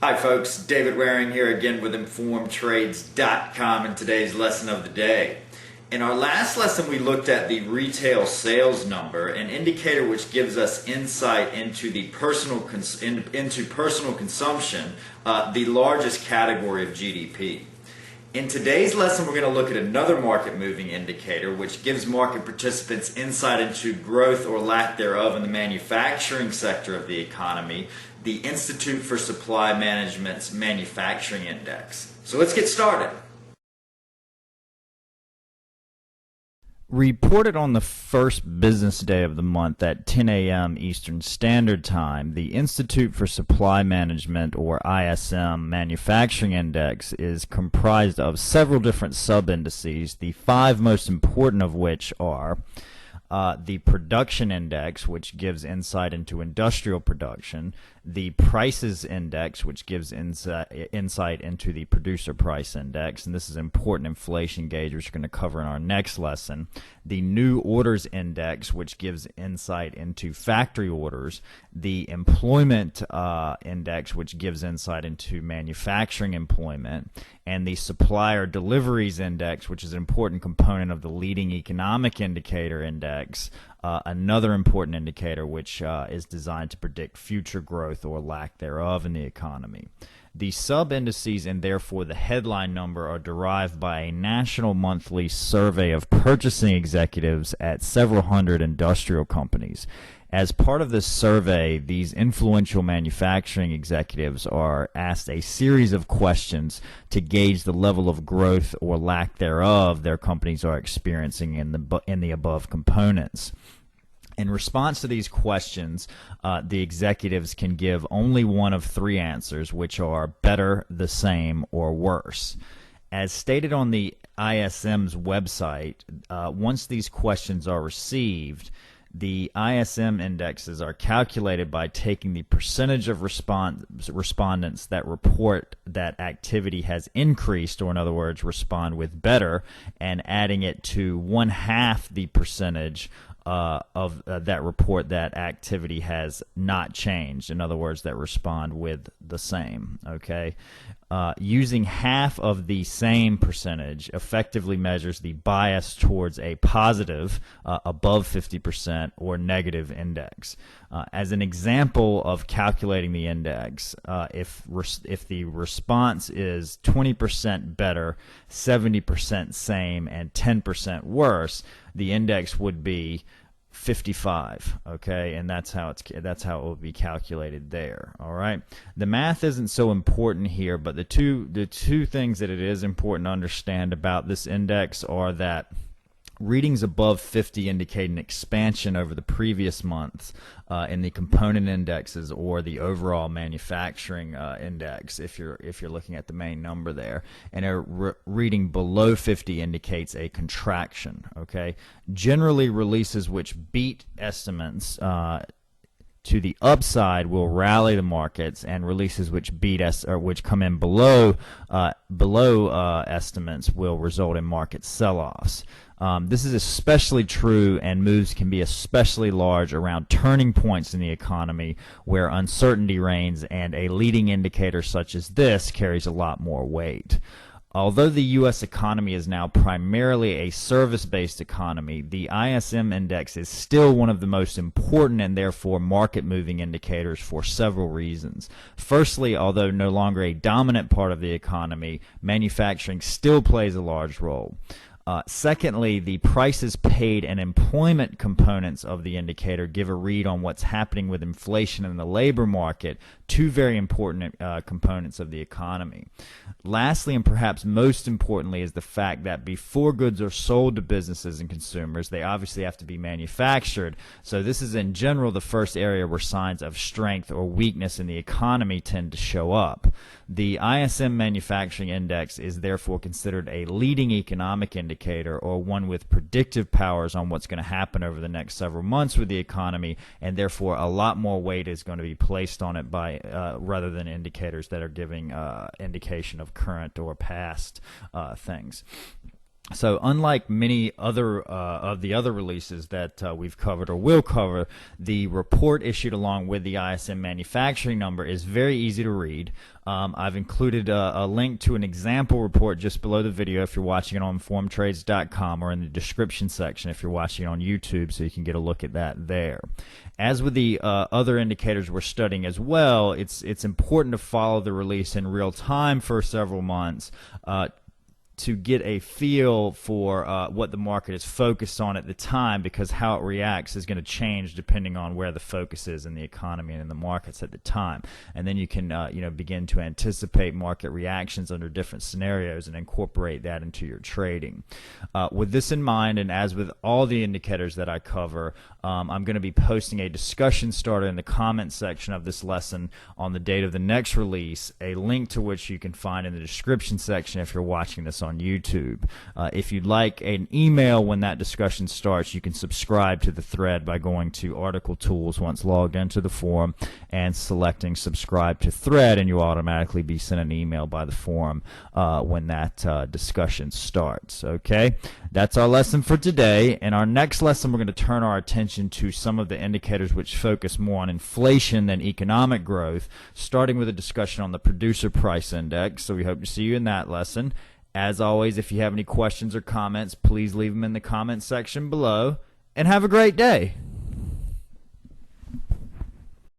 Hi folks, David Waring here again with InformedTrades.com and today's lesson of the day. In our last lesson we looked at the retail sales number, an indicator which gives us insight into the personal consumption, the largest category of GDP. In today's lesson we're going to look at another market moving indicator which gives market participants insight into growth or lack thereof in the manufacturing sector of the economy, the Institute for Supply Management's Manufacturing Index. So let's get started. Reported on the first business day of the month at 10 a.m. Eastern Standard Time, the Institute for Supply Management, or ISM, Manufacturing Index is comprised of several different sub-indices, the five most important of which are the Production Index, which gives insight into industrial production, the Prices Index, which gives insight into the Producer Price Index, and this is an important inflation gauge which we're going to cover in our next lesson, the New Orders Index, which gives insight into factory orders, the Employment Index, which gives insight into manufacturing employment, and the Supplier Deliveries Index, which is an important component of the Leading Economic Indicator Index, another important indicator which is designed to predict future growth or lack thereof in the economy. The sub-indices and therefore the headline number are derived by a national monthly survey of purchasing executives at several hundred industrial companies. As part of this survey, these influential manufacturing executives are asked a series of questions to gauge the level of growth or lack thereof their companies are experiencing in the above components. In response to these questions, the executives can give only one of three answers, which are better, the same, or worse. As stated on the ISM's website, once these questions are received, the ISM indexes are calculated by taking the percentage of respondents that report that activity has increased, or in other words, respond with better, and adding it to 1/2 the percentage of that report that activity has not changed. In other words, that respond with the same. Okay, using half of the same percentage effectively measures the bias towards a positive above 50% or negative index. As an example of calculating the index, if the response is 20% better, 70% same, and 10% worse, the index would be 55, okay, and that's how it will be calculated there. All right, the math isn't so important here, but the two things that it is important to understand about this index are that readings above 50 indicate an expansion over the previous month in the component indexes or the overall manufacturing index if you're looking at the main number there, and a reading below 50 indicates a contraction. Okay, generally releases which beat estimates to the upside will rally the markets, and releases which beat which come in below estimates will result in market sell-offs. This is especially true, and moves can be especially large around turning points in the economy where uncertainty reigns, and a leading indicator such as this carries a lot more weight. Although the U.S. economy is now primarily a service-based economy, the ISM index is still one of the most important and therefore market-moving indicators for several reasons. Firstly, although no longer a dominant part of the economy, manufacturing still plays a large role. Secondly, the prices paid and employment components of the indicator give a read on what's happening with inflation in the labor market, two very important components of the economy. Lastly, and perhaps most importantly, is the fact that before goods are sold to businesses and consumers, they obviously have to be manufactured. So this is in general the first area where signs of strength or weakness in the economy tend to show up. The ISM Manufacturing Index is therefore considered a leading economic indicator, or one with predictive powers on what's going to happen over the next several months with the economy, and therefore a lot more weight is going to be placed on it by rather than indicators that are giving indication of current or past things. So unlike many other of the other releases that we've covered or will cover, the report issued along with the ISM manufacturing number is very easy to read. I've included a link to an example report just below the video if you're watching it on formtrades.com, or in the description section if you're watching it on YouTube, so you can get a look at that there. As with the other indicators we're studying as well, it's important to follow the release in real time for several months to get a feel for what the market is focused on at the time, because how it reacts is going to change depending on where the focus is in the economy and in the markets at the time. And then you can begin to anticipate market reactions under different scenarios and incorporate that into your trading. With this in mind, and as with all the indicators that I cover, I'm going to be posting a discussion starter in the comment section of this lesson on the date of the next release, a link to which you can find in the description section if you're watching this on YouTube. If you'd like an email when that discussion starts, you can subscribe to the thread by going to Article Tools once logged into the forum and selecting Subscribe to Thread, and you'll automatically be sent an email by the forum when that discussion starts. Okay, that's our lesson for today. In our next lesson, we're going to turn our attention to some of the indicators which focus more on inflation than economic growth, starting with a discussion on the Producer Price Index. So we hope to see you in that lesson. As always, if you have any questions or comments, please leave them in the comment section below, and have a great day.